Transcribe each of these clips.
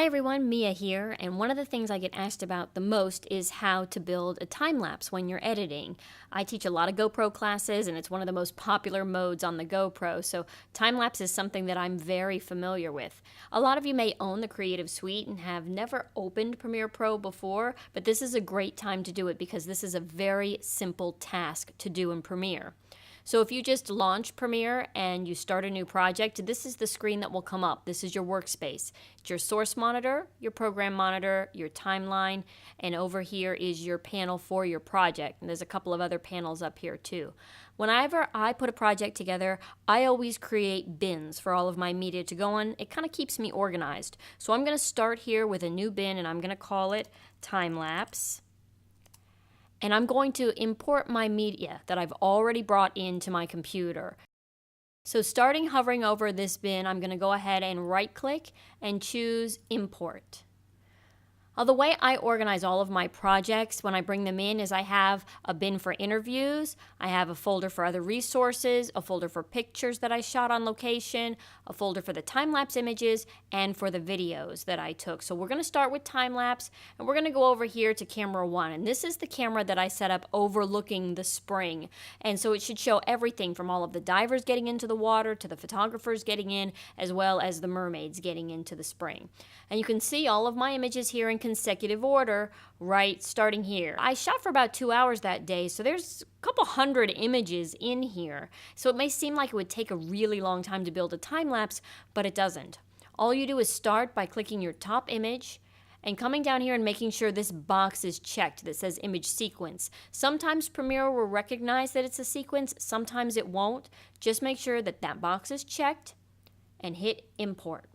Hi everyone, Mia here, and one of the things I get asked about the most is how to build a time lapse when you're editing. I teach a lot of GoPro classes and it's one of the most popular modes on the GoPro, so time lapse is something that I'm very familiar with. A lot of you may own the Creative Suite and have never opened Premiere Pro before, but this is a great time to do it because this is a very simple task to do in Premiere. So if you just launch Premiere and you start a new project, this is the screen that will come up. This is your workspace. It's your source monitor, your program monitor, your timeline, and over here is your panel for your project. And there's a couple of other panels up here too. Whenever I put a project together, I always create bins for all of my media to go on. It kind of keeps me organized. So I'm going to start here with a new bin and I'm going to call it Timelapse. And I'm going to import my media that I've already brought into my computer. So starting hovering over this bin, I'm going to go ahead and right click and choose Import. The way I organize all of my projects when I bring them in is I have a bin for interviews, I have a folder for other resources, a folder for pictures that I shot on location, a folder for the time-lapse images, and for the videos that I took. So we're going to start with time-lapse, and we're going to go over here to camera 1. And this is the camera that I set up overlooking the spring. And so it should show everything from all of the divers getting into the water to the photographers getting in, as well as the mermaids getting into the spring. And you can see all of my images here in consecutive order, right, starting here. I shot for about 2 hours that day, so there's a couple hundred images in here. So it may seem like it would take a really long time to build a time lapse, but it doesn't. All you do is start by clicking your top image and coming down here and making sure this box is checked that says image sequence. Sometimes Premiere will recognize that it's a sequence, sometimes it won't. Just make sure that that box is checked and hit import.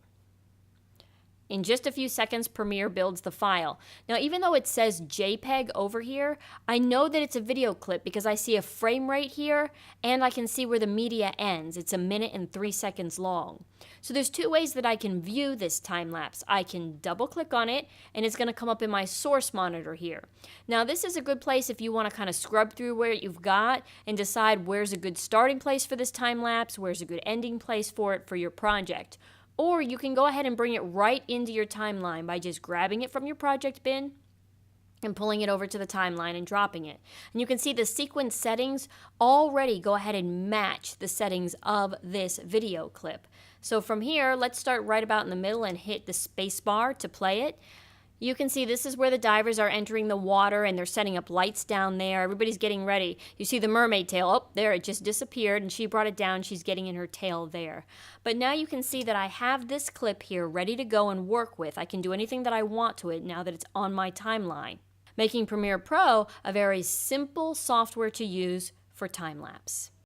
In just a few seconds, Premiere builds the file. Now, even though it says JPEG over here, I know that it's a video clip because I see a frame rate here and I can see where the media ends. It's 1 minute and 3 seconds long. So there's two ways that I can view this time lapse. I can double click on it and it's going to come up in my source monitor here. Now, this is a good place if you want to kind of scrub through where you've got and decide where's a good starting place for this time lapse, where's a good ending place for it for your project. Or you can go ahead and bring it right into your timeline by just grabbing it from your project bin and pulling it over to the timeline and dropping it. And you can see the sequence settings already go ahead and match the settings of this video clip. So from here, let's start right about in the middle and hit the space bar to play it. You can see this is where the divers are entering the water and they're setting up lights down there. Everybody's getting ready. You see the mermaid tail. Oh, there, it just disappeared and she brought it down. She's getting in her tail there. But now you can see that I have this clip here ready to go and work with. I can do anything that I want to it now that it's on my timeline, making Premiere Pro a very simple software to use for time lapse.